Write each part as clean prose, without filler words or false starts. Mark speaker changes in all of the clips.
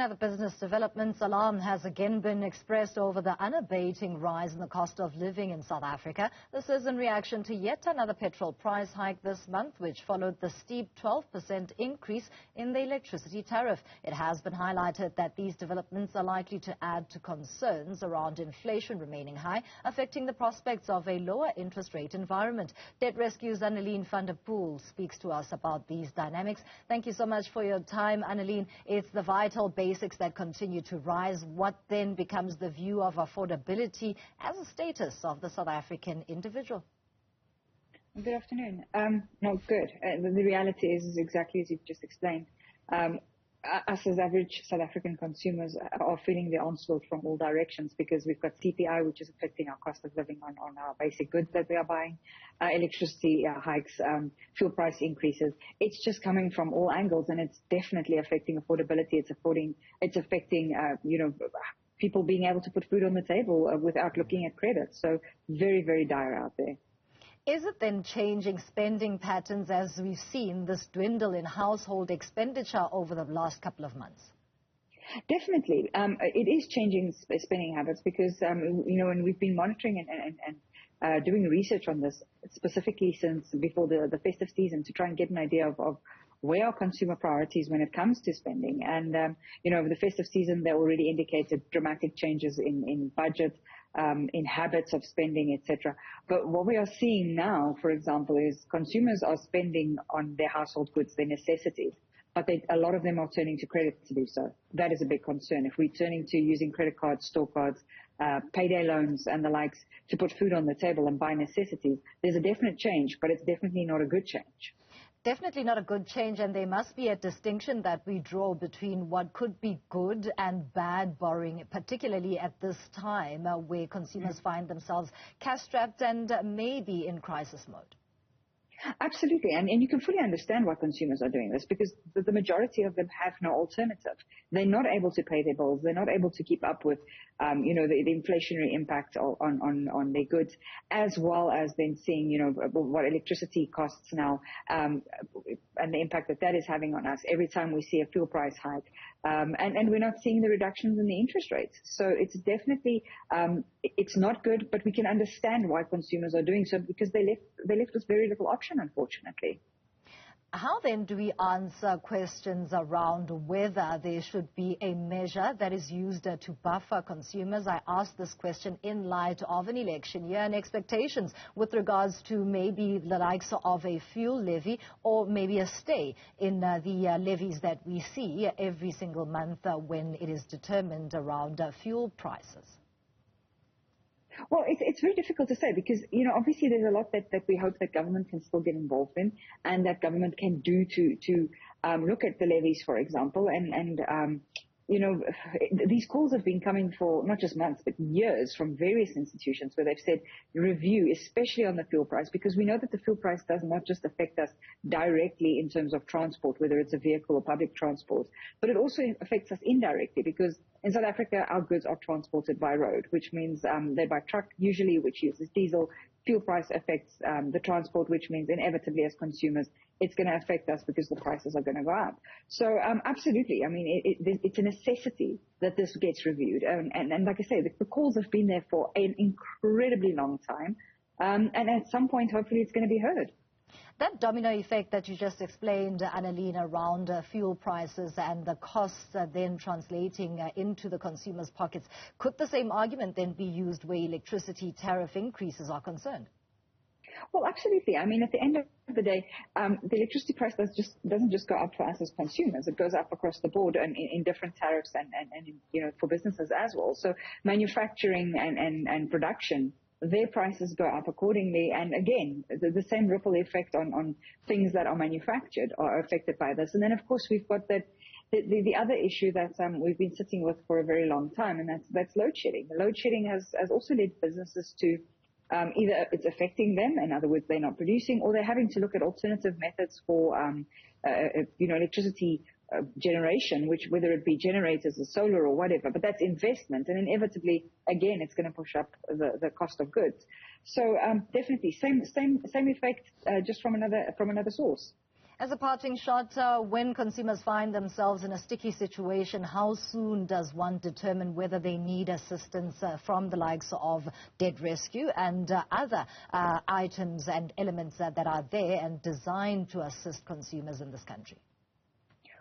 Speaker 1: other business developments, alarm has again been expressed over the unabating rise in the cost of living in South Africa. This is in reaction to yet another petrol price hike this month, which followed the steep 12% increase in the electricity tariff. It has been highlighted that these developments are likely to add to concerns around inflation remaining high, affecting the prospects of a lower interest rate environment. Debt Rescue's Annenaline speaks to us about these dynamics. Thank you so much for your time, Annenaline. It's the vital basics that continue to rise. What then becomes the view of affordability as a status of the South African individual?
Speaker 2: Good afternoon. No, good. The reality is exactly as you've just explained. Us as average South African consumers are feeling the onslaught from all directions because we've got CPI, which is affecting our cost of living on our basic goods that we are buying, electricity hikes, fuel price increases. It's just coming from all angles, and it's definitely affecting affordability. It's affecting people being able to put food on the table without looking at credit. So very, very dire out there.
Speaker 1: Is it then changing spending patterns as we've seen this dwindle in household expenditure over the last couple of months?
Speaker 2: Definitely. It is changing spending habits because, and we've been monitoring and doing research on this specifically since before the festive season to try and get an idea of where are consumer priorities when it comes to spending. And, over the festive season, they already indicated dramatic changes in budget, in habits of spending, etc. But what we are seeing now, for example, is consumers are spending on their household goods, their necessities, but a lot of them are turning to credit to do so. That is a big concern. If we're turning to using credit cards, store cards, payday loans and the likes to put food on the table and buy necessities, there's a definite change, but it's definitely not a good change.
Speaker 1: Definitely not a good change, and there must be a distinction that we draw between what could be good and bad borrowing, particularly at this time where consumers find themselves cash-strapped and maybe in crisis mode.
Speaker 2: Absolutely, and you can fully understand why consumers are doing this because the majority of them have no alternative. They're not able to pay their bills. They're not able to keep up with, the inflationary impact on their goods, as well as then seeing, what electricity costs now and the impact that is having on us every time we see a fuel price hike. And we're not seeing the reductions in the interest rates. So it's definitely, it's not good, but we can understand why consumers are doing so because they left us very little option, unfortunately.
Speaker 1: How then do we answer questions around whether there should be a measure that is used to buffer consumers? I ask this question in light of an election year and expectations with regards to maybe the likes of a fuel levy or maybe a stay in the levies that we see every single month when it is determined around fuel prices.
Speaker 2: Well, it's very difficult to say because, obviously there's a lot that we hope that government can still get involved in and that government can do to look at the levies, for example. And these calls have been coming for not just months, but years from various institutions where they've said review, especially on the fuel price, because we know that the fuel price does not just affect us directly in terms of transport, whether it's a vehicle or public transport, but it also affects us indirectly because in South Africa, our goods are transported by road, which means they're by truck usually, which uses diesel. Fuel price affects the transport, which means inevitably as consumers, it's going to affect us because the prices are going to go up. So absolutely, I mean, it's a necessity that this gets reviewed. And like I say, the calls have been there for an incredibly long time. And at some point, hopefully, it's going to be heard.
Speaker 1: That domino effect that you just explained, Annenaline, around fuel prices and the costs then translating into the consumers' pockets, could the same argument then be used where electricity tariff increases are concerned?
Speaker 2: Well, absolutely. I mean, at the end of the day, the electricity price doesn't just go up for us as consumers. It goes up across the board and in different tariffs and for businesses as well. So manufacturing and production, their prices go up accordingly. And again, the same ripple effect on things that are manufactured are affected by this. And then, of course, we've got the other issue that we've been sitting with for a very long time, and that's load shedding. The load shedding has also led businesses to either it's affecting them, in other words, they're not producing, or they're having to look at alternative methods for electricity generation, which whether it be generators or solar or whatever, but that's investment, and inevitably, again, it's going to push up the cost of goods. So definitely, same effect, just from another source.
Speaker 1: As a parting shot, when consumers find themselves in a sticky situation, how soon does one determine whether they need assistance from the likes of Dead Rescue and other items and elements that are there and designed to assist consumers in this country?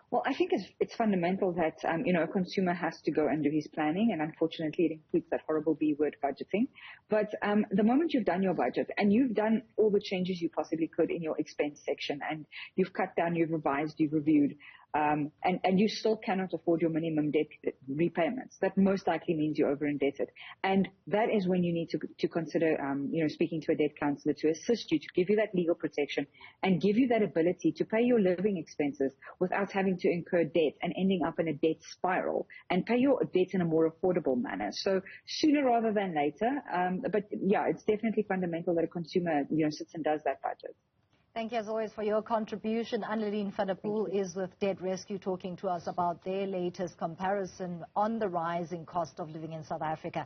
Speaker 2: Well, I think it's fundamental that, a consumer has to go and do his planning, and unfortunately it includes that horrible B word, budgeting. But the moment you've done your budget and you've done all the changes you possibly could in your expense section, and you've cut down, you've revised, you've reviewed, and you still cannot afford your minimum debt repayments, that most likely means you're over indebted. And that is when you need to consider, speaking to a debt counselor to assist you, to give you that legal protection and give you that ability to pay your living expenses without having to incur debt and ending up in a debt spiral, and pay your debt in a more affordable manner. So sooner rather than later. But yeah, it's definitely fundamental that a consumer, sits and does that budget.
Speaker 1: Thank you as always for your contribution. Annenaline is with Dead Rescue talking to us about their latest comparison on the rising cost of living in South Africa.